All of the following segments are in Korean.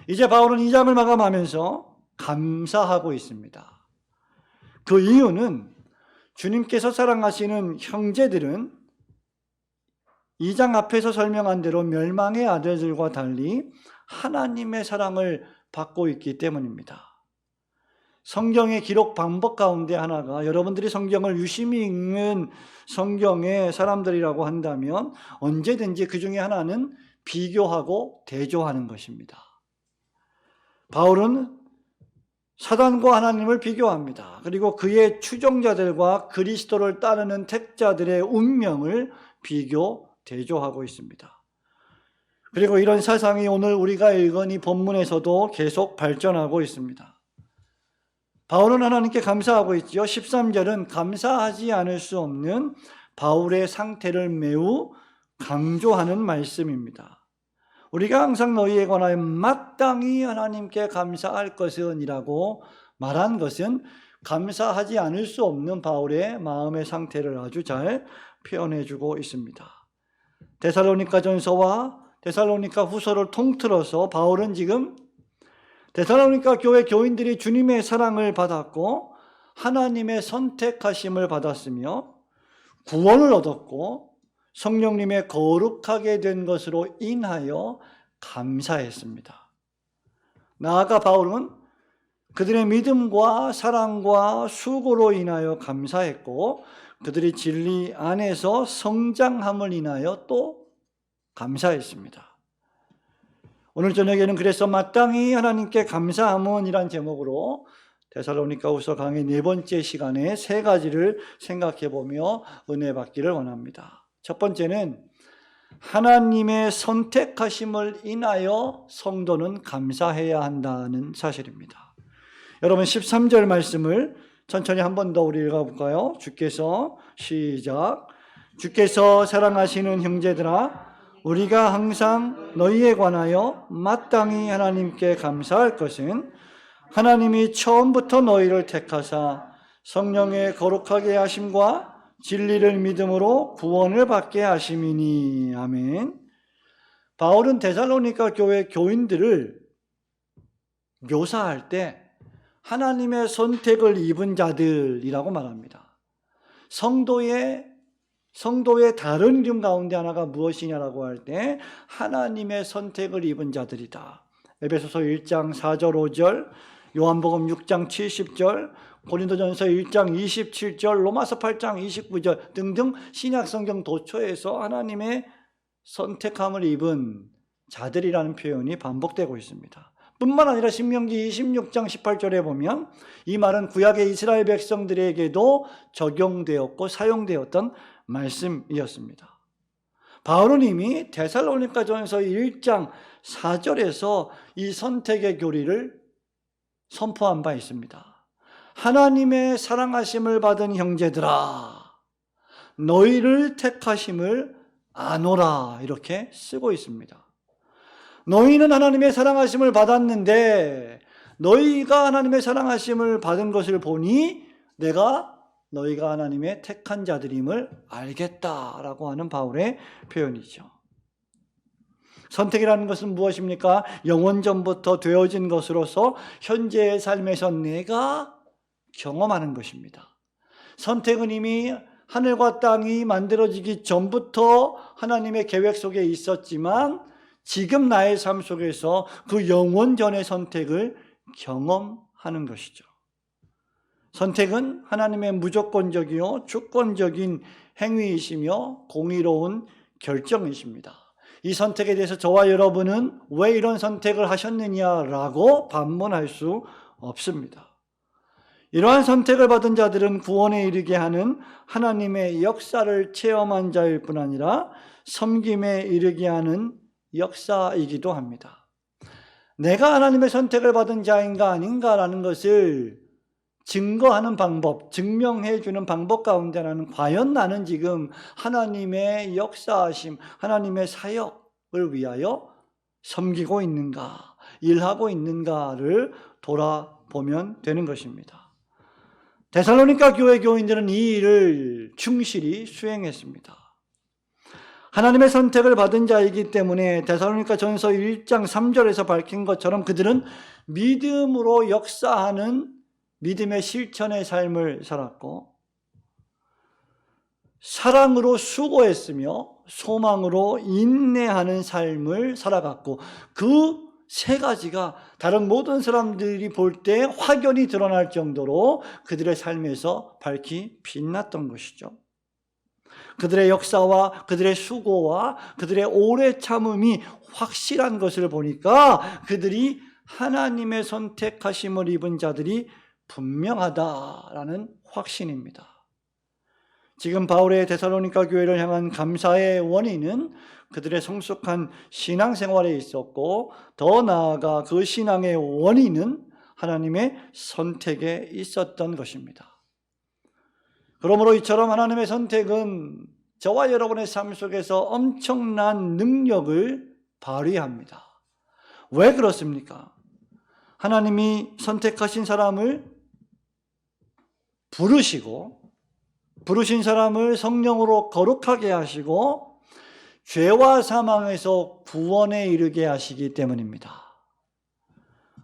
이제 바울은 2장을 마감하면서 감사하고 있습니다. 그 이유는 주님께서 사랑하시는 형제들은 2장 앞에서 설명한 대로 멸망의 아들들과 달리 하나님의 사랑을 받고 있기 때문입니다. 성경의 기록 방법 가운데 하나가, 여러분들이 성경을 유심히 읽는 성경의 사람들이라고 한다면 언제든지 그 중에 하나는 비교하고 대조하는 것입니다. 바울은 사단과 하나님을 비교합니다. 그리고 그의 추종자들과 그리스도를 따르는 택자들의 운명을 비교, 대조하고 있습니다. 그리고 이런 사상이 오늘 우리가 읽은 이 본문에서도 계속 발전하고 있습니다. 바울은 하나님께 감사하고 있지요. 13절은 감사하지 않을 수 없는 바울의 상태를 매우 강조하는 말씀입니다. 우리가 항상 너희에 관하여 마땅히 하나님께 감사할 것은 이라고 말한 것은 감사하지 않을 수 없는 바울의 마음의 상태를 아주 잘 표현해 주고 있습니다. 데살로니가전서와 데살로니가 후서를 통틀어서 바울은 지금 데살로니가 교회 교인들이 주님의 사랑을 받았고 하나님의 선택하심을 받았으며 구원을 얻었고 성령님의 거룩하게 된 것으로 인하여 감사했습니다. 나아가 바울은 그들의 믿음과 사랑과 수고로 인하여 감사했고 그들이 진리 안에서 성장함을 인하여 또 감사했습니다. 오늘 저녁에는 그래서 마땅히 하나님께 감사함은 이란 제목으로 데살로니가후서 강의 4번째 시간에 3가지를 생각해 보며 은혜 받기를 원합니다. 첫 번째는 하나님의 선택하심을 인하여 성도는 감사해야 한다는 사실입니다. 여러분 13절 말씀을 천천히 한 번 더 우리 읽어볼까요? 주께서 시작. 주께서 사랑하시는 형제들아 우리가 항상 너희에 관하여 마땅히 하나님께 감사할 것은 하나님이 처음부터 너희를 택하사 성령의 거룩하게 하심과 진리를 믿음으로 구원을 받게 하심이니. 아멘. 바울은 데살로니가 교회 교인들을 묘사할 때 하나님의 선택을 입은 자들이라고 말합니다. 성도의 다른 이름 가운데 하나가 무엇이냐라고 할 때 하나님의 선택을 입은 자들이다. 에베소서 1장 4절 5절, 요한복음 6장 70절, 고린도전서 1장 27절, 로마서 8장 29절 등등 신약성경 도처에서 하나님의 선택함을 입은 자들이라는 표현이 반복되고 있습니다. 뿐만 아니라 신명기 26장 18절에 보면 이 말은 구약의 이스라엘 백성들에게도 적용되었고 사용되었던 말씀이었습니다. 바울은 이미 데살로니가전서 1장 4절에서 이 선택의 교리를 선포한 바 있습니다. 하나님의 사랑하심을 받은 형제들아 너희를 택하심을 아노라 이렇게 쓰고 있습니다. 너희는 하나님의 사랑하심을 받았는데 너희가 하나님의 사랑하심을 받은 것을 보니 내가 너희가 하나님의 택한 자들임을 알겠다라고 하는 바울의 표현이죠. 선택이라는 것은 무엇입니까? 영원전부터 되어진 것으로서 현재의 삶에서 내가 경험하는 것입니다. 선택은 이미 하늘과 땅이 만들어지기 전부터 하나님의 계획 속에 있었지만 지금 나의 삶 속에서 그 영원전의 선택을 경험하는 것이죠. 선택은 하나님의 무조건적이요 주권적인 행위이시며 공의로운 결정이십니다. 이 선택에 대해서 저와 여러분은 왜 이런 선택을 하셨느냐라고 반문할 수 없습니다. 이러한 선택을 받은 자들은 구원에 이르게 하는 하나님의 역사를 체험한 자일 뿐 아니라 섬김에 이르게 하는 역사이기도 합니다. 내가 하나님의 선택을 받은 자인가 아닌가라는 것을 증거하는 방법, 증명해 주는 방법 가운데 하나는 과연 나는 지금 하나님의 역사하심, 하나님의 사역을 위하여 섬기고 있는가, 일하고 있는가를 돌아보면 되는 것입니다. 데살로니가 교회 교인들은 이 일을 충실히 수행했습니다. 하나님의 선택을 받은 자이기 때문에 데살로니가전서 1장 3절에서 밝힌 것처럼 그들은 믿음으로 역사하는 믿음의 실천의 삶을 살았고, 사랑으로 수고했으며 소망으로 인내하는 삶을 살아갔고, 그 세 가지가 다른 모든 사람들이 볼 때 확연히 드러날 정도로 그들의 삶에서 밝히 빛났던 것이죠. 그들의 역사와 그들의 수고와 그들의 오래 참음이 확실한 것을 보니까 그들이 하나님의 선택하심을 입은 자들이 분명하다라는 확신입니다. 지금 바울의 데살로니가 교회를 향한 감사의 원인은 그들의 성숙한 신앙생활에 있었고, 더 나아가 그 신앙의 원인은 하나님의 선택에 있었던 것입니다. 그러므로 이처럼 하나님의 선택은 저와 여러분의 삶 속에서 엄청난 능력을 발휘합니다. 왜 그렇습니까? 하나님이 선택하신 사람을 부르신 사람을 성령으로 거룩하게 하시고 죄와 사망에서 구원에 이르게 하시기 때문입니다.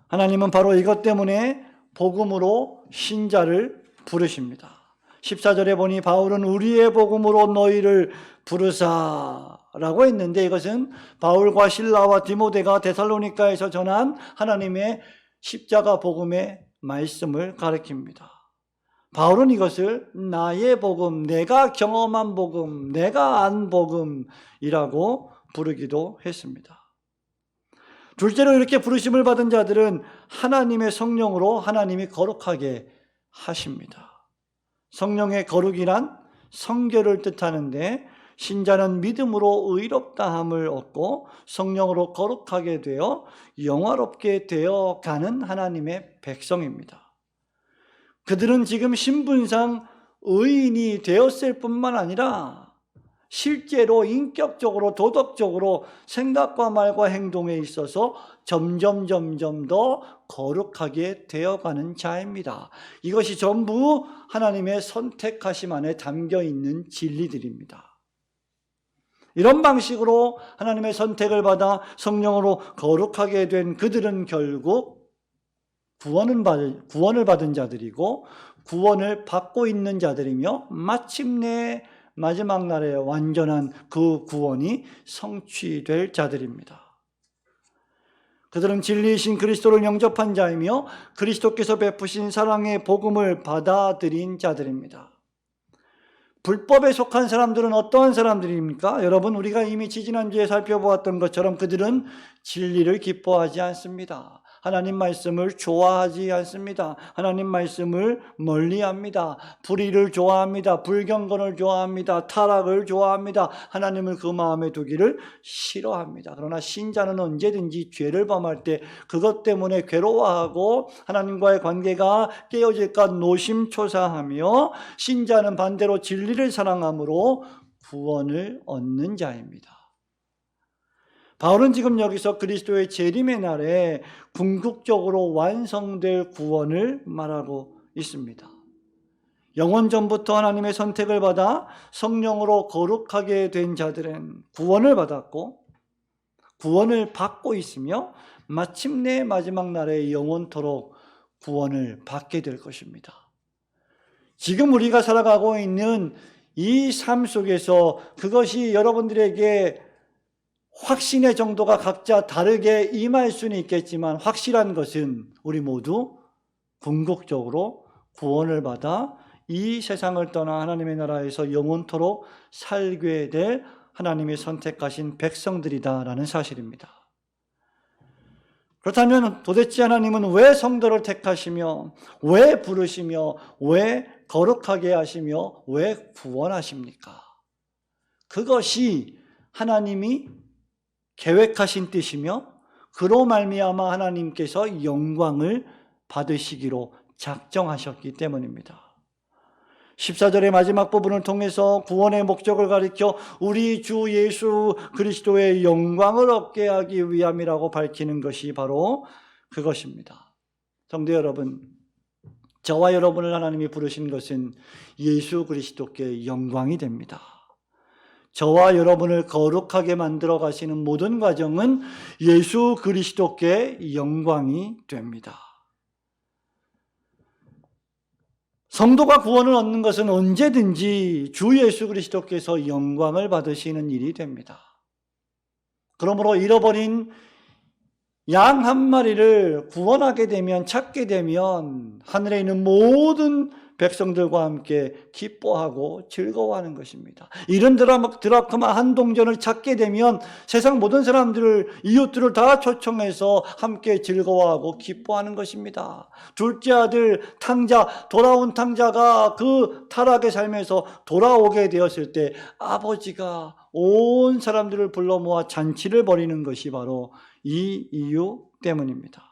하나님은 바로 이것 때문에 복음으로 신자를 부르십니다. 14절에 보니 바울은 우리의 복음으로 너희를 부르사라고 했는데, 이것은 바울과 실라와 디모데가 데살로니가에서 전한 하나님의 십자가 복음의 말씀을 가리킵니다. 바울은 이것을 나의 복음, 내가 경험한 복음, 내가 안 복음이라고 부르기도 했습니다. 둘째로 이렇게 부르심을 받은 자들은 하나님의 성령으로 하나님이 거룩하게 하십니다. 성령의 거룩이란 성결을 뜻하는데, 신자는 믿음으로 의롭다함을 얻고 성령으로 거룩하게 되어 영화롭게 되어가는 하나님의 백성입니다. 그들은 지금 신분상 의인이 되었을 뿐만 아니라 실제로 인격적으로 도덕적으로 생각과 말과 행동에 있어서 점점 더 거룩하게 되어가는 자입니다. 이것이 전부 하나님의 선택하심 안에 담겨 있는 진리들입니다. 이런 방식으로 하나님의 선택을 받아 성령으로 거룩하게 된 그들은 결국 구원을 받은 자들이고 구원을 받고 있는 자들이며, 마침내 마지막 날에 완전한 그 구원이 성취될 자들입니다. 그들은 진리이신 그리스도를 영접한 자이며 그리스도께서 베푸신 사랑의 복음을 받아들인 자들입니다. 불법에 속한 사람들은 어떠한 사람들입니까? 여러분, 우리가 이미 지지난주에 살펴보았던 것처럼 그들은 진리를 기뻐하지 않습니다. 하나님 말씀을 좋아하지 않습니다. 하나님 말씀을 멀리합니다. 불의를 좋아합니다. 불경건을 좋아합니다. 타락을 좋아합니다. 하나님을 그 마음에 두기를 싫어합니다. 그러나 신자는 언제든지 죄를 범할 때 그것 때문에 괴로워하고 하나님과의 관계가 깨어질까 노심초사하며, 신자는 반대로 진리를 사랑함으로 구원을 얻는 자입니다. 바울은 지금 여기서 그리스도의 재림의 날에 궁극적으로 완성될 구원을 말하고 있습니다. 영원 전부터 하나님의 선택을 받아 성령으로 거룩하게 된 자들은 구원을 받았고 구원을 받고 있으며 마침내 마지막 날에 영원토록 구원을 받게 될 것입니다. 지금 우리가 살아가고 있는 이 삶 속에서 그것이 여러분들에게 확신의 정도가 각자 다르게 임할 수는 있겠지만, 확실한 것은 우리 모두 궁극적으로 구원을 받아 이 세상을 떠나 하나님의 나라에서 영원토록 살게 될 하나님이 선택하신 백성들이다라는 사실입니다. 그렇다면 도대체 하나님은 왜 성도를 택하시며 왜 부르시며 왜 거룩하게 하시며 왜 구원하십니까? 그것이 하나님이 계획하신 뜻이며 그로 말미암아 하나님께서 영광을 받으시기로 작정하셨기 때문입니다. 14절의 마지막 부분을 통해서 구원의 목적을 가리켜 우리 주 예수 그리스도의 영광을 얻게 하기 위함이라고 밝히는 것이 바로 그것입니다. 성도 여러분, 저와 여러분을 하나님이 부르신 것은 예수 그리스도께 영광이 됩니다. 저와 여러분을 거룩하게 만들어 가시는 모든 과정은 예수 그리스도께 영광이 됩니다. 성도가 구원을 얻는 것은 언제든지 주 예수 그리스도께서 영광을 받으시는 일이 됩니다. 그러므로 잃어버린 양 한 마리를 구원하게 되면, 찾게 되면 하늘에 있는 모든 백성들과 함께 기뻐하고 즐거워하는 것입니다. 이런 드라크마 한 동전을 찾게 되면 세상 모든 사람들을, 이웃들을 다 초청해서 함께 즐거워하고 기뻐하는 것입니다. 둘째 아들 탕자, 돌아온 탕자가 그 타락의 삶에서 돌아오게 되었을 때 아버지가 온 사람들을 불러 모아 잔치를 벌이는 것이 바로 이 이유 때문입니다.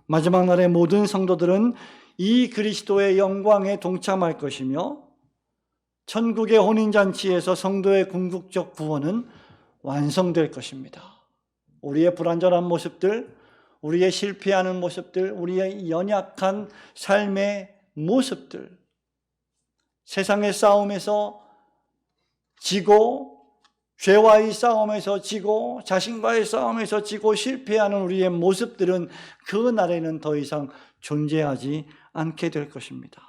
마지막 날의 모든 성도들은 이 그리스도의 영광에 동참할 것이며 천국의 혼인잔치에서 성도의 궁극적 구원은 완성될 것입니다. 우리의 불완전한 모습들, 우리의 실패하는 모습들, 우리의 연약한 삶의 모습들, 세상의 싸움에서 지고, 죄와의 싸움에서 지고, 자신과의 싸움에서 지고 실패하는 우리의 모습들은 그 날에는 더 이상 존재하지 않게 될 것입니다.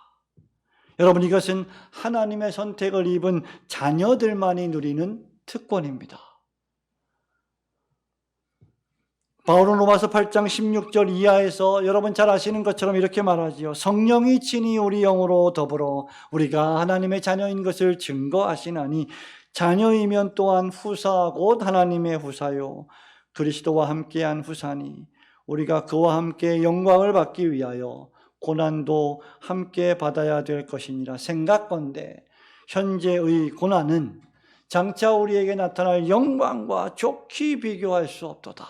여러분, 이것은 하나님의 선택을 입은 자녀들만이 누리는 특권입니다. 바울은 로마서 8장 16절 이하에서 여러분 잘 아시는 것처럼 이렇게 말하지요. 성령이 친히 우리 영으로 더불어 우리가 하나님의 자녀인 것을 증거하시나니 자녀이면 또한 후사 곧 하나님의 후사요 그리스도와 함께한 후사니 우리가 그와 함께 영광을 받기 위하여 고난도 함께 받아야 될 것이니라. 생각건대 현재의 고난은 장차 우리에게 나타날 영광과 좋게 비교할 수 없도다.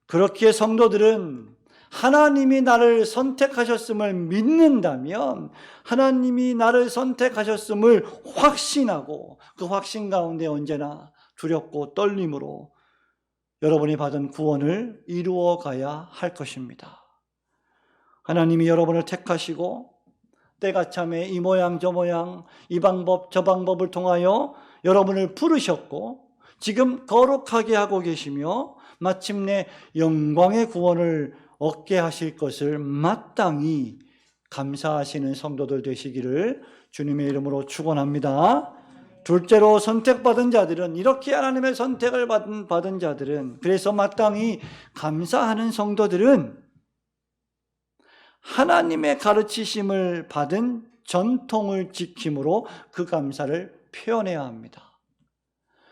그렇기에 성도들은 하나님이 나를 선택하셨음을 믿는다면 하나님이 나를 선택하셨음을 확신하고 그 확신 가운데 언제나 두렵고 떨림으로 여러분이 받은 구원을 이루어 가야 할 것입니다. 하나님이 여러분을 택하시고 때가 참에 이 모양 저 모양 이 방법 저 방법을 통하여 여러분을 부르셨고 지금 거룩하게 하고 계시며 마침내 영광의 구원을 얻게 하실 것을 마땅히 감사하시는 성도들 되시기를 주님의 이름으로 축원합니다. 둘째로 선택받은 자들은, 이렇게 하나님의 선택을 받은 자들은, 그래서 마땅히 감사하는 성도들은 하나님의 가르치심을 받은 전통을 지킴으로 그 감사를 표현해야 합니다.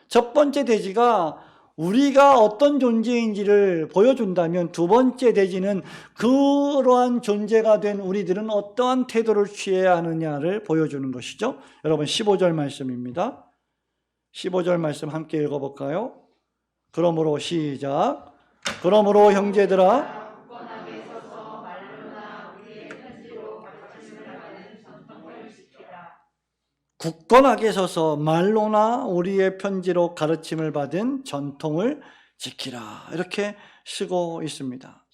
첫 번째 대지가 우리가 어떤 존재인지를 보여준다면 두 번째 대지는 그러한 존재가 된 우리들은 어떠한 태도를 취해야 하느냐를 보여주는 것이죠. 여러분 15절 말씀입니다. 15절 말씀 함께 읽어볼까요? 그러므로 시작. 그러므로 형제들아 굳건하게 서서 말로나 우리의 편지로 가르침을 받은 전통을 지키라. 이렇게 쓰고 있습니다.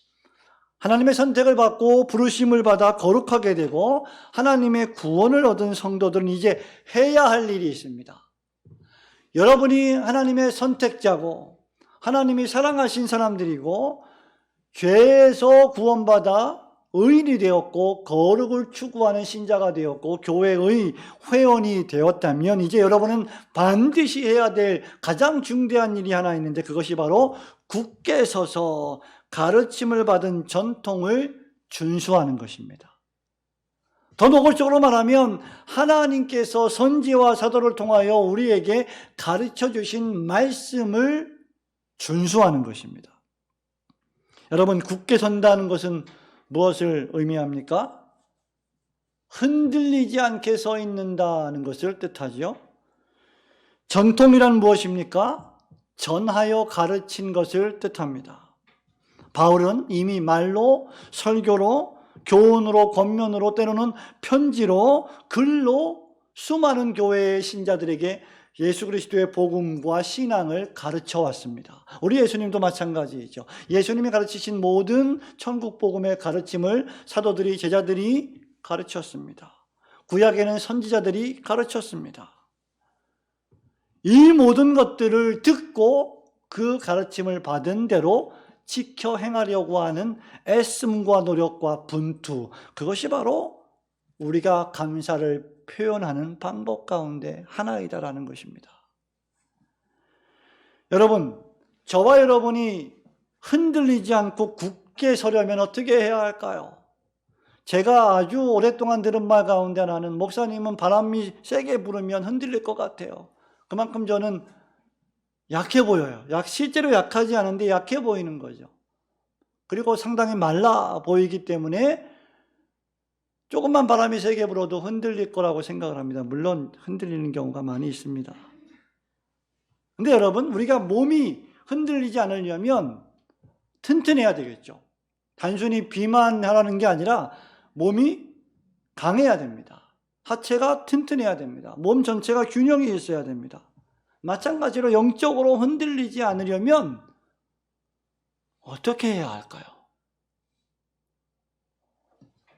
하나님의 선택을 받고 부르심을 받아 거룩하게 되고 하나님의 구원을 얻은 성도들은 이제 해야 할 일이 있습니다. 여러분이 하나님의 선택자고 하나님이 사랑하신 사람들이고 죄에서 구원받아 의인이 되었고 거룩을 추구하는 신자가 되었고 교회의 회원이 되었다면 이제 여러분은 반드시 해야 될 가장 중대한 일이 하나 있는데 그것이 바로 굳게 서서 가르침을 받은 전통을 준수하는 것입니다. 더 노골적으로 말하면 하나님께서 선지와 사도를 통하여 우리에게 가르쳐 주신 말씀을 준수하는 것입니다. 여러분, 굳게 선다는 것은 무엇을 의미합니까? 흔들리지 않게 서 있는다는 것을 뜻하죠. 전통이란 무엇입니까? 전하여 가르친 것을 뜻합니다. 바울은 이미 말로, 설교로, 교훈으로, 권면으로, 때로는 편지로, 글로 수많은 교회의 신자들에게 예수 그리스도의 복음과 신앙을 가르쳐 왔습니다. 우리 예수님도 마찬가지이죠. 예수님이 가르치신 모든 천국 복음의 가르침을 사도들이, 제자들이 가르쳤습니다. 구약에는 선지자들이 가르쳤습니다. 이 모든 것들을 듣고 그 가르침을 받은 대로 지켜 행하려고 하는 애씀과 노력과 분투, 그것이 바로 우리가 감사를 표현하는 방법 가운데 하나이다라는 것입니다. 여러분, 저와 여러분이 흔들리지 않고 굳게 서려면 어떻게 해야 할까요? 제가 아주 오랫동안 들은 말 가운데 하나는, 목사님은 바람이 세게 불으면 흔들릴 것 같아요. 그만큼 저는 약해 보여요. 실제로 약하지 않은데 약해 보이는 거죠. 그리고 상당히 말라 보이기 때문에 조금만 바람이 세게 불어도 흔들릴 거라고 생각을 합니다. 물론 흔들리는 경우가 많이 있습니다. 근데 여러분, 우리가 몸이 흔들리지 않으려면 튼튼해야 되겠죠. 단순히 비만하라는 게 아니라 몸이 강해야 됩니다. 하체가 튼튼해야 됩니다. 몸 전체가 균형이 있어야 됩니다. 마찬가지로 영적으로 흔들리지 않으려면 어떻게 해야 할까요?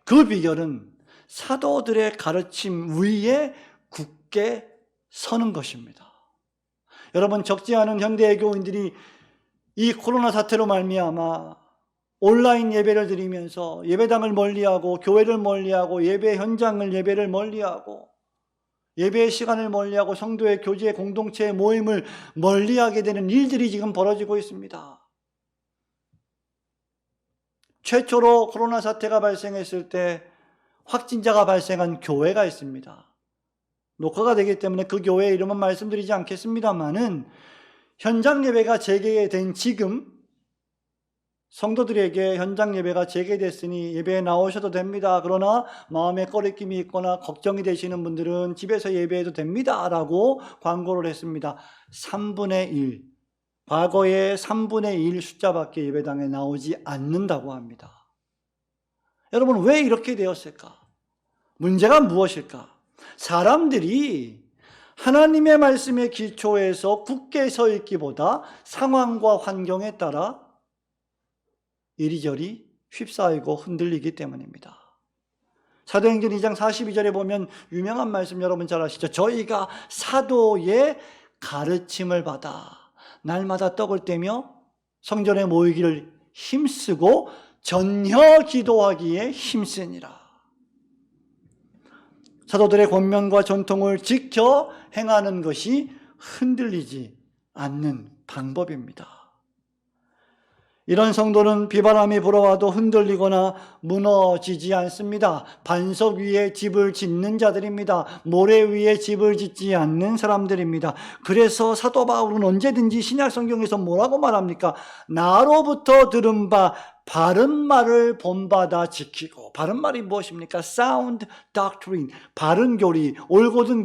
그 비결은 사도들의 가르침 위에 굳게 서는 것입니다. 여러분, 적지 않은 현대의 교인들이 이 코로나 사태로 말미암아 온라인 예배를 드리면서 예배당을 멀리하고 교회를 멀리하고 예배 현장을 예배를 멀리하고 예배의 시간을 멀리하고 성도의 교제 공동체의 모임을 멀리하게 되는 일들이 지금 벌어지고 있습니다. 최초로 코로나 사태가 발생했을 때 확진자가 발생한 교회가 있습니다. 녹화가 되기 때문에 그 교회의 이름은 말씀드리지 않겠습니다만은, 현장 예배가 재개된 지금 성도들에게 현장 예배가 재개됐으니 예배에 나오셔도 됩니다. 그러나 마음에 꺼리낌이 있거나 걱정이 되시는 분들은 집에서 예배해도 됩니다 라고 광고를 했습니다. 3분의 1, 과거의 3분의 1 숫자밖에 예배당에 나오지 않는다고 합니다. 여러분, 왜 이렇게 되었을까? 문제가 무엇일까? 사람들이 하나님의 말씀에 기초해서 굳게 서 있기보다 상황과 환경에 따라 이리저리 휩싸이고 흔들리기 때문입니다. 사도행전 2장 42절에 보면 유명한 말씀 여러분 잘 아시죠? 저희가 사도의 가르침을 받아 날마다 떡을 떼며 성전에 모이기를 힘쓰고 전혀 기도하기에 힘쓰니라. 사도들의 권면과 전통을 지켜 행하는 것이 흔들리지 않는 방법입니다. 이런 성도는 비바람이 불어와도 흔들리거나 무너지지 않습니다. 반석 위에 집을 짓는 자들입니다. 모래 위에 집을 짓지 않는 사람들입니다. 그래서 사도 바울은 언제든지 신약 성경에서 뭐라고 말합니까? 나로부터 들은 바 바른 말을 본받아 지키고. 바른 말이 무엇입니까? Sound doctrine, 바른 교리, 올곧은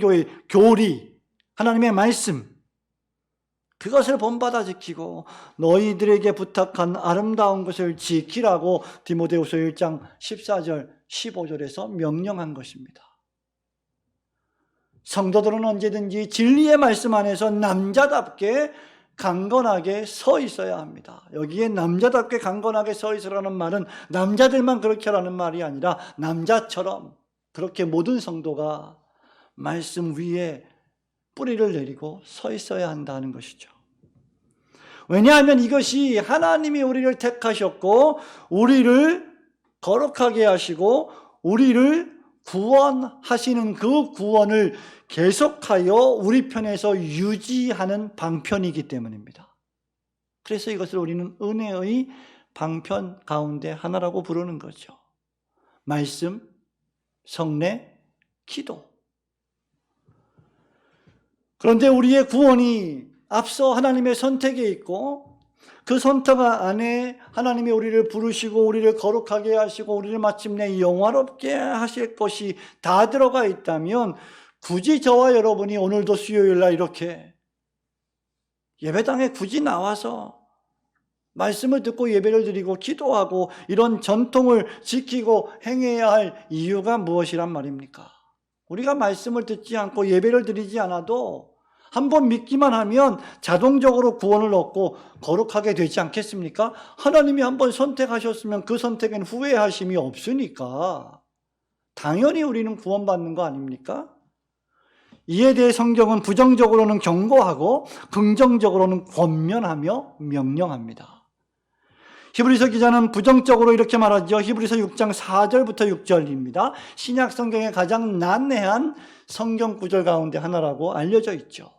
교리, 하나님의 말씀, 그것을 본받아 지키고 너희들에게 부탁한 아름다운 것을 지키라고 디모데후서 1장 14절 15절에서 명령한 것입니다. 성도들은 언제든지 진리의 말씀 안에서 남자답게 강건하게 서 있어야 합니다. 여기에 남자답게 강건하게 서 있으라는 말은 남자들만 그렇게 하라는 말이 아니라 남자처럼 그렇게 모든 성도가 말씀 위에 뿌리를 내리고 서 있어야 한다는 것이죠. 왜냐하면 이것이 하나님이 우리를 택하셨고 우리를 거룩하게 하시고 우리를 구원하시는 그 구원을 계속하여 우리 편에서 유지하는 방편이기 때문입니다. 그래서 이것을 우리는 은혜의 방편 가운데 하나라고 부르는 거죠. 말씀, 성례, 기도. 그런데 우리의 구원이 앞서 하나님의 선택에 있고 그 선택 안에 하나님이 우리를 부르시고 우리를 거룩하게 하시고 우리를 마침내 영화롭게 하실 것이 다 들어가 있다면 굳이 저와 여러분이 오늘도 수요일날 이렇게 예배당에 굳이 나와서 말씀을 듣고 예배를 드리고 기도하고 이런 전통을 지키고 행해야 할 이유가 무엇이란 말입니까? 우리가 말씀을 듣지 않고 예배를 드리지 않아도 한번 믿기만 하면 자동적으로 구원을 얻고 거룩하게 되지 않겠습니까? 하나님이 한번 선택하셨으면 그 선택엔 후회하심이 없으니까 당연히 우리는 구원받는 거 아닙니까? 이에 대해 성경은 부정적으로는 경고하고 긍정적으로는 권면하며 명령합니다. 히브리서 기자는 부정적으로 이렇게 말하죠. 히브리서 6장 4절부터 6절입니다. 신약 성경의 가장 난해한 성경 구절 가운데 하나라고 알려져 있죠.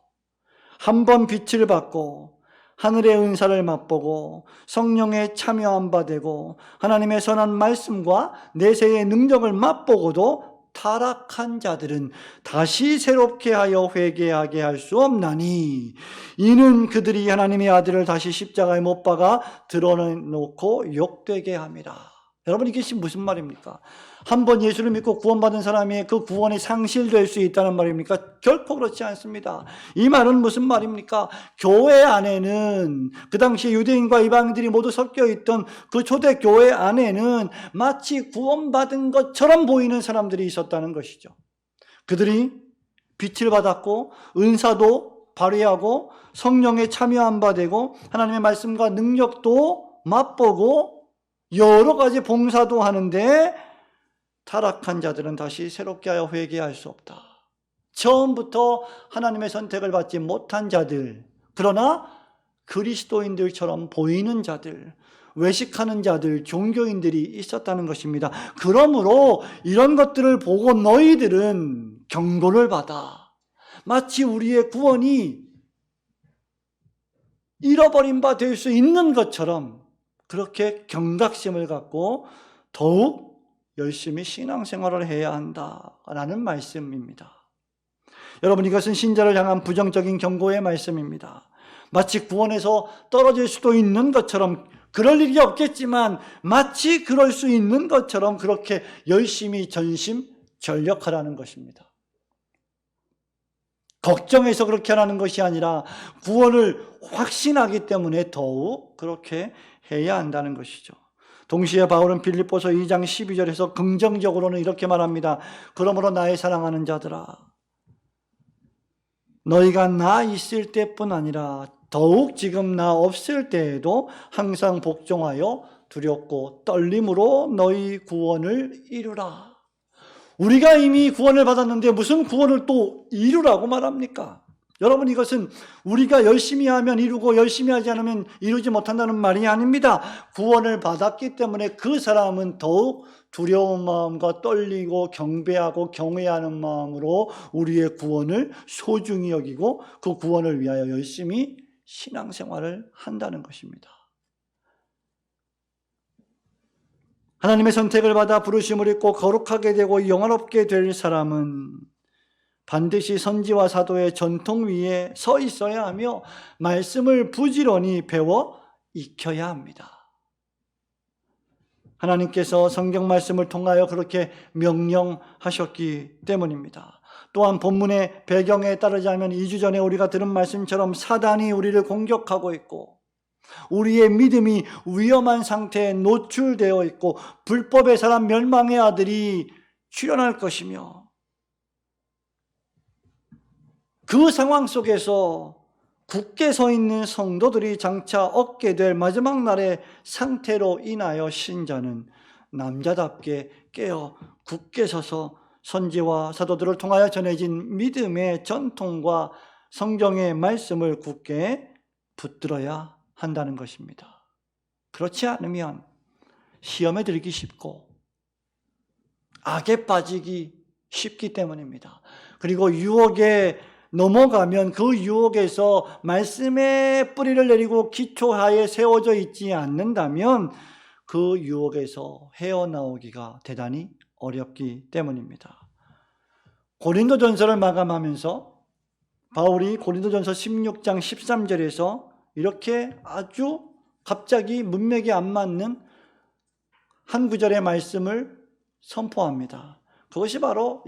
한 번 빛을 받고 하늘의 은사를 맛보고 성령에 참여한 바 되고 하나님의 선한 말씀과 내세의 능력을 맛보고도 타락한 자들은 다시 새롭게 하여 회개하게 할 수 없나니 이는 그들이 하나님의 아들을 다시 십자가에 못 박아 드러내놓고 욕되게 함이라. 여러분, 이게 무슨 말입니까? 한번 예수를 믿고 구원받은 사람이 그 구원이 상실될 수 있다는 말입니까? 결코 그렇지 않습니다. 이 말은 무슨 말입니까? 교회 안에는, 그 당시 유대인과 이방인들이 모두 섞여 있던 그 초대 교회 안에는 마치 구원받은 것처럼 보이는 사람들이 있었다는 것이죠. 그들이 빛을 받았고 은사도 발휘하고 성령에 참여한 바 되고 하나님의 말씀과 능력도 맛보고 여러 가지 봉사도 하는데 타락한 자들은 다시 새롭게 하여 회개할 수 없다. 처음부터 하나님의 선택을 받지 못한 자들, 그러나 그리스도인들처럼 보이는 자들, 외식하는 자들, 종교인들이 있었다는 것입니다. 그러므로 이런 것들을 보고 너희들은 경고를 받아 마치 우리의 구원이 잃어버린 바 될 수 있는 것처럼 그렇게 경각심을 갖고 더욱 열심히 신앙생활을 해야 한다라는 말씀입니다. 여러분, 이것은 신자를 향한 부정적인 경고의 말씀입니다. 마치 구원에서 떨어질 수도 있는 것처럼, 그럴 일이 없겠지만 마치 그럴 수 있는 것처럼 그렇게 열심히 전심전력하라는 것입니다. 걱정해서 그렇게 하라는 것이 아니라 구원을 확신하기 때문에 더욱 그렇게 해야 한다는 것이죠. 동시에 바울은 빌립보서 2장 12절에서 긍정적으로는 이렇게 말합니다. 그러므로 나의 사랑하는 자들아, 너희가 나 있을 때뿐 아니라 더욱 지금 나 없을 때에도 항상 복종하여 두렵고 떨림으로 너희 구원을 이루라. 우리가 이미 구원을 받았는데 무슨 구원을 또 이루라고 말합니까? 여러분, 이것은 우리가 열심히 하면 이루고 열심히 하지 않으면 이루지 못한다는 말이 아닙니다. 구원을 받았기 때문에 그 사람은 더욱 두려운 마음과 떨리고 경배하고 경외하는 마음으로 우리의 구원을 소중히 여기고 그 구원을 위하여 열심히 신앙생활을 한다는 것입니다. 하나님의 선택을 받아 부르심을 입고 거룩하게 되고 영화롭게 될 사람은 반드시 선지와 사도의 전통 위에 서 있어야 하며 말씀을 부지런히 배워 익혀야 합니다. 하나님께서 성경 말씀을 통하여 그렇게 명령하셨기 때문입니다. 또한 본문의 배경에 따르자면 2주 전에 우리가 들은 말씀처럼 사단이 우리를 공격하고 있고 우리의 믿음이 위험한 상태에 노출되어 있고 불법의 사람 멸망의 아들이 출현할 것이며 그 상황 속에서 굳게 서 있는 성도들이 장차 얻게 될 마지막 날의 상태로 인하여 신자는 남자답게 깨어 굳게 서서 선지와 사도들을 통하여 전해진 믿음의 전통과 성경의 말씀을 굳게 붙들어야 한다는 것입니다. 그렇지 않으면 시험에 들기 쉽고 악에 빠지기 쉽기 때문입니다. 그리고 유혹에 넘어가면 그 유혹에서 말씀의 뿌리를 내리고 기초하에 세워져 있지 않는다면 그 유혹에서 헤어나오기가 대단히 어렵기 때문입니다. 고린도전서를 마감하면서 바울이 고린도전서 16장 13절에서 이렇게 아주 갑자기 문맥에 안 맞는 한 구절의 말씀을 선포합니다. 그것이 바로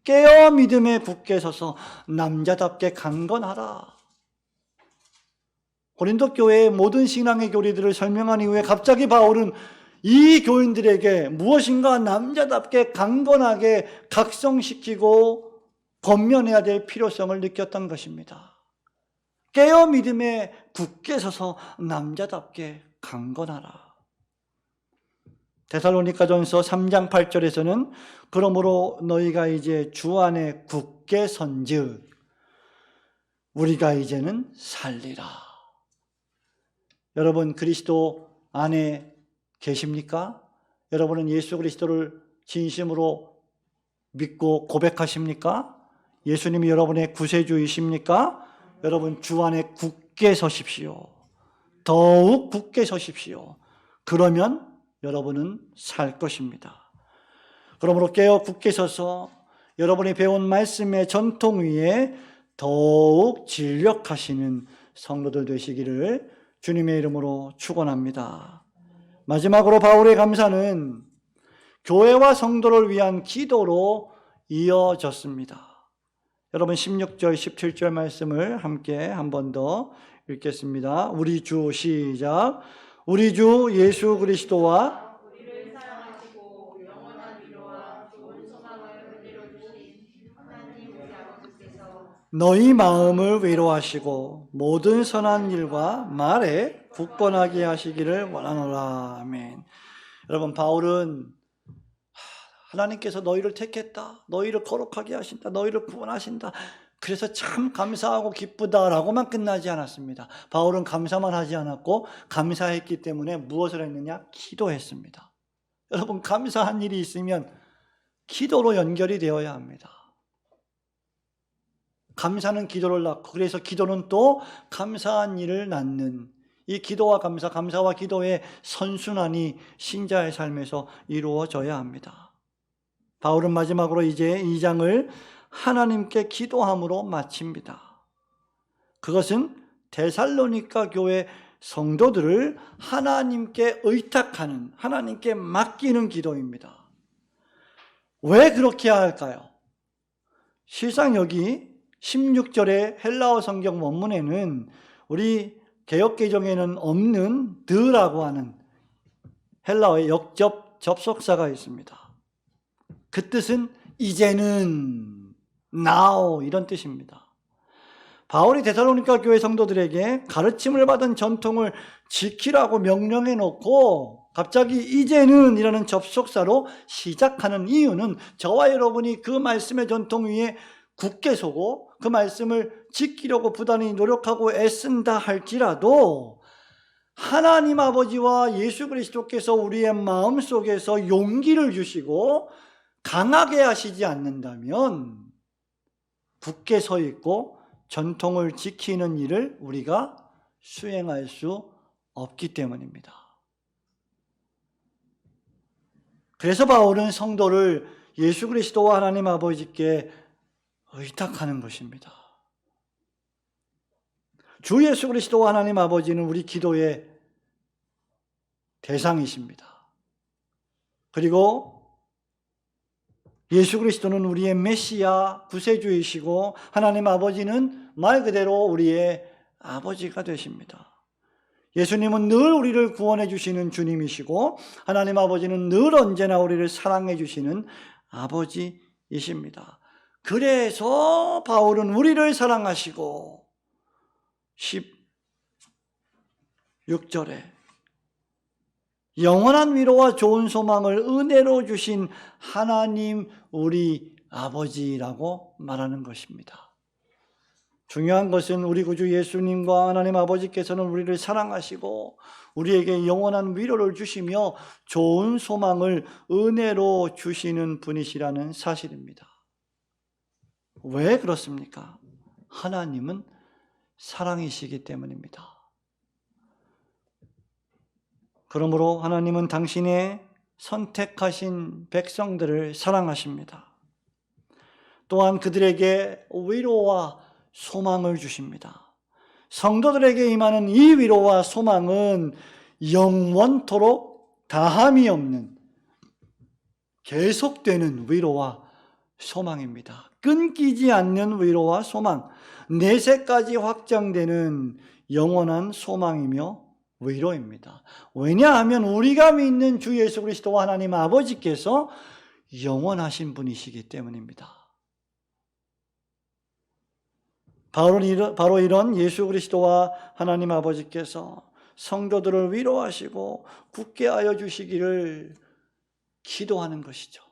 깨어 믿음에 굳게 서서 남자답게 강건하라. 고린도 교회의 모든 신앙의 교리들을 설명한 이후에 갑자기 바울은 이 교인들에게 무엇인가 남자답게 강건하게 각성시키고 권면해야 될 필요성을 느꼈던 것입니다. 깨어 믿음에 굳게 서서 남자답게 강건하라. 데살로니가전서 3장 8절에서는 그러므로 너희가 이제 주 안에 굳게 선즉 우리가 이제는 살리라. 여러분 그리스도 안에 계십니까? 여러분은 예수 그리스도를 진심으로 믿고 고백하십니까? 예수님이 여러분의 구세주이십니까? 여러분 주 안에 굳게 서십시오. 더욱 굳게 서십시오. 그러면 여러분은 살 것입니다. 그러므로 깨어 굳게 서서 여러분이 배운 말씀의 전통 위에 더욱 진력하시는 성도들 되시기를 주님의 이름으로 축원합니다. 마지막으로 바울의 감사는 교회와 성도를 위한 기도로 이어졌습니다. 여러분 16절 17절 말씀을 함께 한 번 더 읽겠습니다. 우리 주 시작. 우리 주 예수 그리스도와 우리를 사랑하시고 영원한 위로와 좋은 소망을 은혜로 주신 하나님 우리 아버지께서 너희 마음을 위로하시고 모든 선한 일과 말에 굳건하게 하시기를 원하노라. 아멘. 여러분 바울은 하나님께서 너희를 택했다. 너희를 거룩하게 하신다. 너희를 구원하신다. 그래서 참 감사하고 기쁘다라고만 끝나지 않았습니다. 바울은 감사만 하지 않았고 감사했기 때문에 무엇을 했느냐? 기도했습니다. 여러분 감사한 일이 있으면 기도로 연결이 되어야 합니다. 감사는 기도를 낳고 그래서 기도는 또 감사한 일을 낳는 이 기도와 감사, 감사와 기도의 선순환이 신자의 삶에서 이루어져야 합니다. 바울은 마지막으로 이제 2장을 하나님께 기도함으로 마칩니다. 그것은 데살로니가 교회 성도들을 하나님께 의탁하는, 하나님께 맡기는 기도입니다. 왜 그렇게 할까요? 실상 여기 16절의 헬라어 성경 원문에는 우리 개역개정에는 없는 드라고 하는 헬라어의 역접 접속사가 있습니다. 그 뜻은 이제는 now 이런 뜻입니다. 바울이 데살로니가 교회 성도들에게 가르침을 받은 전통을 지키라고 명령해 놓고 갑자기 이제는 이라는 접속사로 시작하는 이유는 저와 여러분이 그 말씀의 전통 위에 굳게 서고 그 말씀을 지키려고 부단히 노력하고 애쓴다 할지라도 하나님 아버지와 예수 그리스도께서 우리의 마음속에서 용기를 주시고 강하게 하시지 않는다면 굳게 서 있고 전통을 지키는 일을 우리가 수행할 수 없기 때문입니다. 그래서 바울은 성도를 예수 그리스도와 하나님 아버지께 의탁하는 것입니다. 주 예수 그리스도와 하나님 아버지는 우리 기도의 대상이십니다. 그리고 예수 그리스도는 우리의 메시아 구세주이시고 하나님 아버지는 말 그대로 우리의 아버지가 되십니다. 예수님은 늘 우리를 구원해 주시는 주님이시고 하나님 아버지는 늘 언제나 우리를 사랑해 주시는 아버지이십니다. 그래서 바울은 우리를 사랑하시고 16절에 영원한 위로와 좋은 소망을 은혜로 주신 하나님 우리 아버지라고 말하는 것입니다. 중요한 것은 우리 구주 예수님과 하나님 아버지께서는 우리를 사랑하시고 우리에게 영원한 위로를 주시며 좋은 소망을 은혜로 주시는 분이시라는 사실입니다. 왜 그렇습니까? 하나님은 사랑이시기 때문입니다. 그러므로 하나님은 당신의 선택하신 백성들을 사랑하십니다. 또한 그들에게 위로와 소망을 주십니다. 성도들에게 임하는 이 위로와 소망은 영원토록 다함이 없는 계속되는 위로와 소망입니다. 끊기지 않는 위로와 소망, 내세까지 확장되는 영원한 소망이며 위로입니다. 왜냐하면 우리가 믿는 주 예수 그리스도와 하나님 아버지께서 영원하신 분이시기 때문입니다. 바로 이런 예수 그리스도와 하나님 아버지께서 성도들을 위로하시고 굳게 하여 주시기를 기도하는 것이죠.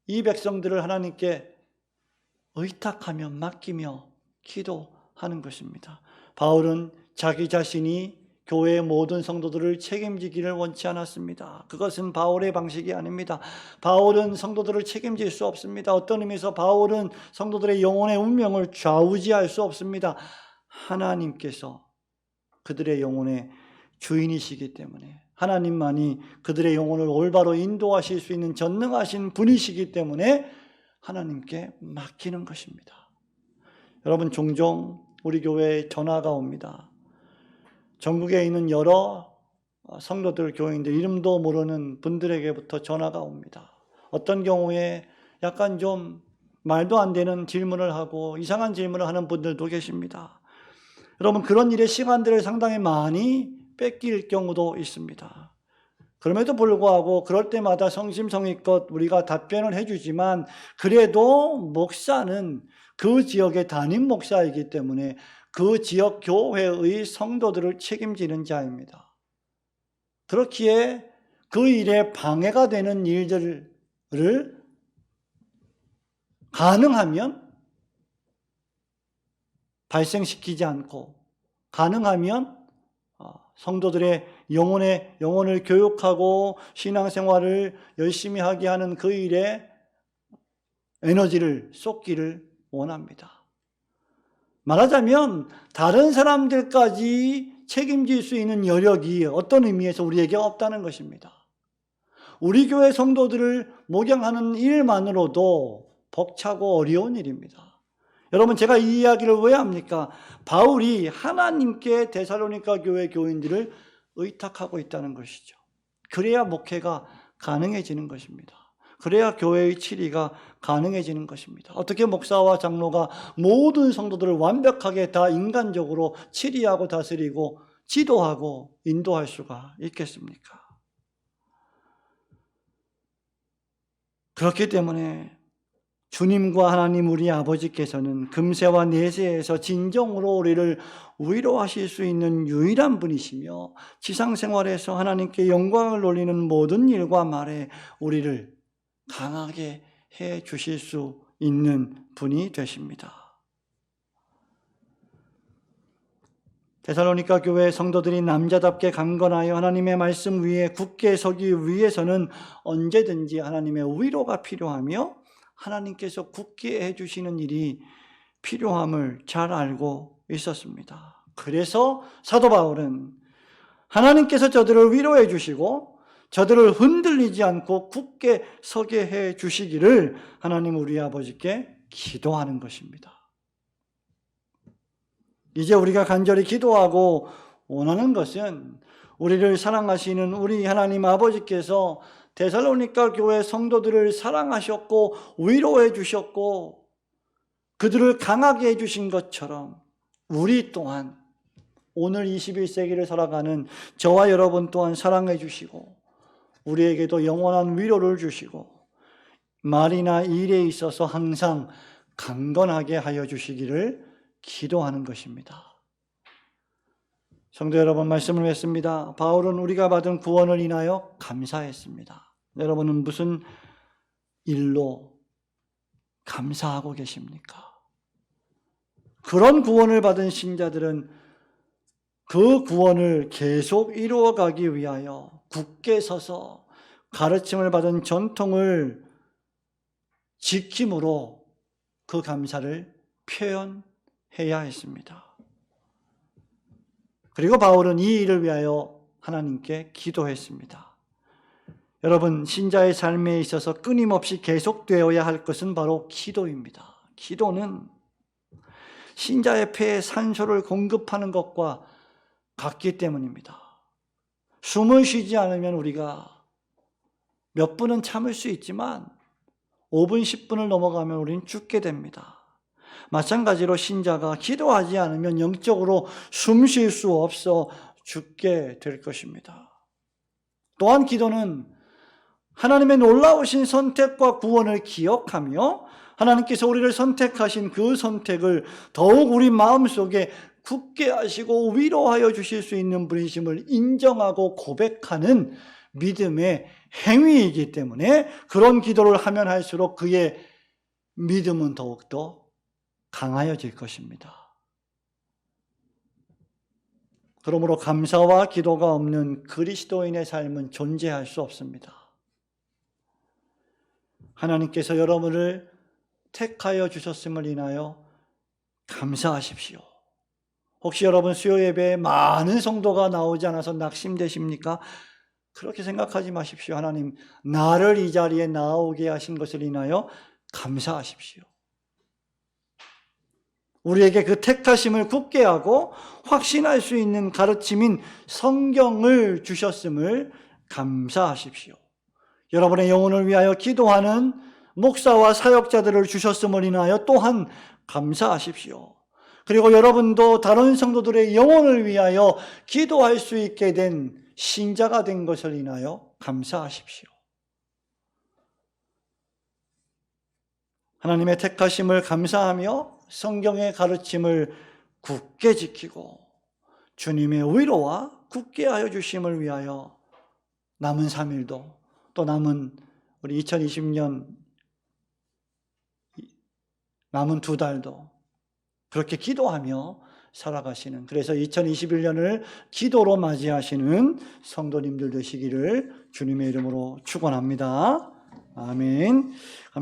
이 백성들을 하나님께 의탁하며 맡기며 기도하는 것입니다. 바울은 자기 자신이 교회의 모든 성도들을 책임지기를 원치 않았습니다. 그것은 바울의 방식이 아닙니다. 바울은 성도들을 책임질 수 없습니다. 어떤 의미에서 바울은 성도들의 영혼의 운명을 좌우지할 수 없습니다. 하나님께서 그들의 영혼의 주인이시기 때문에, 하나님만이 그들의 영혼을 올바로 인도하실 수 있는 전능하신 분이시기 때문에 하나님께 맡기는 것입니다. 여러분, 종종 우리 교회에 전화가 옵니다. 전국에 있는 여러 성도들, 교인들, 이름도 모르는 분들에게부터 전화가 옵니다. 어떤 경우에 약간 좀 말도 안 되는 질문을 하고 이상한 질문을 하는 분들도 계십니다. 여러분, 그런 일의 시간들을 상당히 많이 뺏길 경우도 있습니다. 그럼에도 불구하고 그럴 때마다 성심성의껏 우리가 답변을 해주지만, 그래도 목사는 그 지역의 담임 목사이기 때문에 그 지역 교회의 성도들을 책임지는 자입니다. 그렇기에 그 일에 방해가 되는 일들을 가능하면 발생시키지 않고, 가능하면 성도들의 영혼을 교육하고 신앙생활을 열심히 하게 하는 그 일에 에너지를 쏟기를 원합니다. 말하자면 다른 사람들까지 책임질 수 있는 여력이 어떤 의미에서 우리에게 없다는 것입니다. 우리 교회 성도들을 목양하는 일만으로도 벅차고 어려운 일입니다. 여러분, 제가 이 이야기를 왜 합니까? 바울이 하나님께 데살로니가 교회 교인들을 의탁하고 있다는 것이죠. 그래야 목회가 가능해지는 것입니다. 그래야 교회의 치리가 가능해지는 것입니다. 어떻게 목사와 장로가 모든 성도들을 완벽하게 다 인간적으로 치리하고 다스리고 지도하고 인도할 수가 있겠습니까? 그렇기 때문에 주님과 하나님 우리 아버지께서는 금세와 내세에서 진정으로 우리를 위로하실 수 있는 유일한 분이시며, 지상생활에서 하나님께 영광을 돌리는 모든 일과 말에 우리를 강하게 해 주실 수 있는 분이 되십니다. 데살로니가 교회 성도들이 남자답게 강건하여 하나님의 말씀 위에 굳게 서기 위해서는 언제든지 하나님의 위로가 필요하며, 하나님께서 굳게 해주시는 일이 필요함을 잘 알고 있었습니다. 그래서 사도 바울은 하나님께서 저들을 위로해 주시고 저들을 흔들리지 않고 굳게 서게 해 주시기를 하나님 우리 아버지께 기도하는 것입니다. 이제 우리가 간절히 기도하고 원하는 것은, 우리를 사랑하시는 우리 하나님 아버지께서 데살로니가 교회 성도들을 사랑하셨고 위로해 주셨고 그들을 강하게 해 주신 것처럼, 우리 또한 오늘 21세기를 살아가는 저와 여러분 또한 사랑해 주시고 우리에게도 영원한 위로를 주시고 말이나 일에 있어서 항상 강건하게 하여 주시기를 기도하는 것입니다. 성도 여러분, 말씀을 했습니다. 바울은 우리가 받은 구원을 인하여 감사했습니다. 여러분은 무슨 일로 감사하고 계십니까? 그런 구원을 받은 신자들은 그 구원을 계속 이루어가기 위하여 굳게 서서 가르침을 받은 전통을 지킴으로 그 감사를 표현해야 했습니다. 그리고 바울은 이 일을 위하여 하나님께 기도했습니다. 여러분, 신자의 삶에 있어서 끊임없이 계속되어야 할 것은 바로 기도입니다. 기도는 신자의 폐에 산소를 공급하는 것과 같기 때문입니다. 숨을 쉬지 않으면 우리가 몇 분은 참을 수 있지만 5분, 10분을 넘어가면 우리는 죽게 됩니다. 마찬가지로 신자가 기도하지 않으면 영적으로 숨 쉴 수 없어 죽게 될 것입니다. 또한 기도는 하나님의 놀라우신 선택과 구원을 기억하며 하나님께서 우리를 선택하신 그 선택을 더욱 우리 마음속에 굳게 하시고 위로하여 주실 수 있는 분이심을 인정하고 고백하는 믿음의 행위이기 때문에 그런 기도를 하면 할수록 그의 믿음은 더욱더 강하여질 것입니다. 그러므로 감사와 기도가 없는 그리스도인의 삶은 존재할 수 없습니다. 하나님께서 여러분을 택하여 주셨음을 인하여 감사하십시오. 혹시 여러분 수요 예배에 많은 성도가 나오지 않아서 낙심되십니까? 그렇게 생각하지 마십시오. 하나님, 나를 이 자리에 나오게 하신 것을 인하여 감사하십시오. 우리에게 그 택하심을 굳게 하고 확신할 수 있는 가르침인 성경을 주셨음을 감사하십시오. 여러분의 영혼을 위하여 기도하는 목사와 사역자들을 주셨음을 인하여 또한 감사하십시오. 그리고 여러분도 다른 성도들의 영혼을 위하여 기도할 수 있게 된 신자가 된 것을 인하여 감사하십시오. 하나님의 택하심을 감사하며 성경의 가르침을 굳게 지키고 주님의 위로와 굳게 하여 주심을 위하여 남은 3일도 또 남은 우리 2020년 남은 2달도 그렇게 기도하며 살아가시는, 그래서 2021년을 기도로 맞이하시는 성도님들 되시기를 주님의 이름으로 축원합니다. 아멘.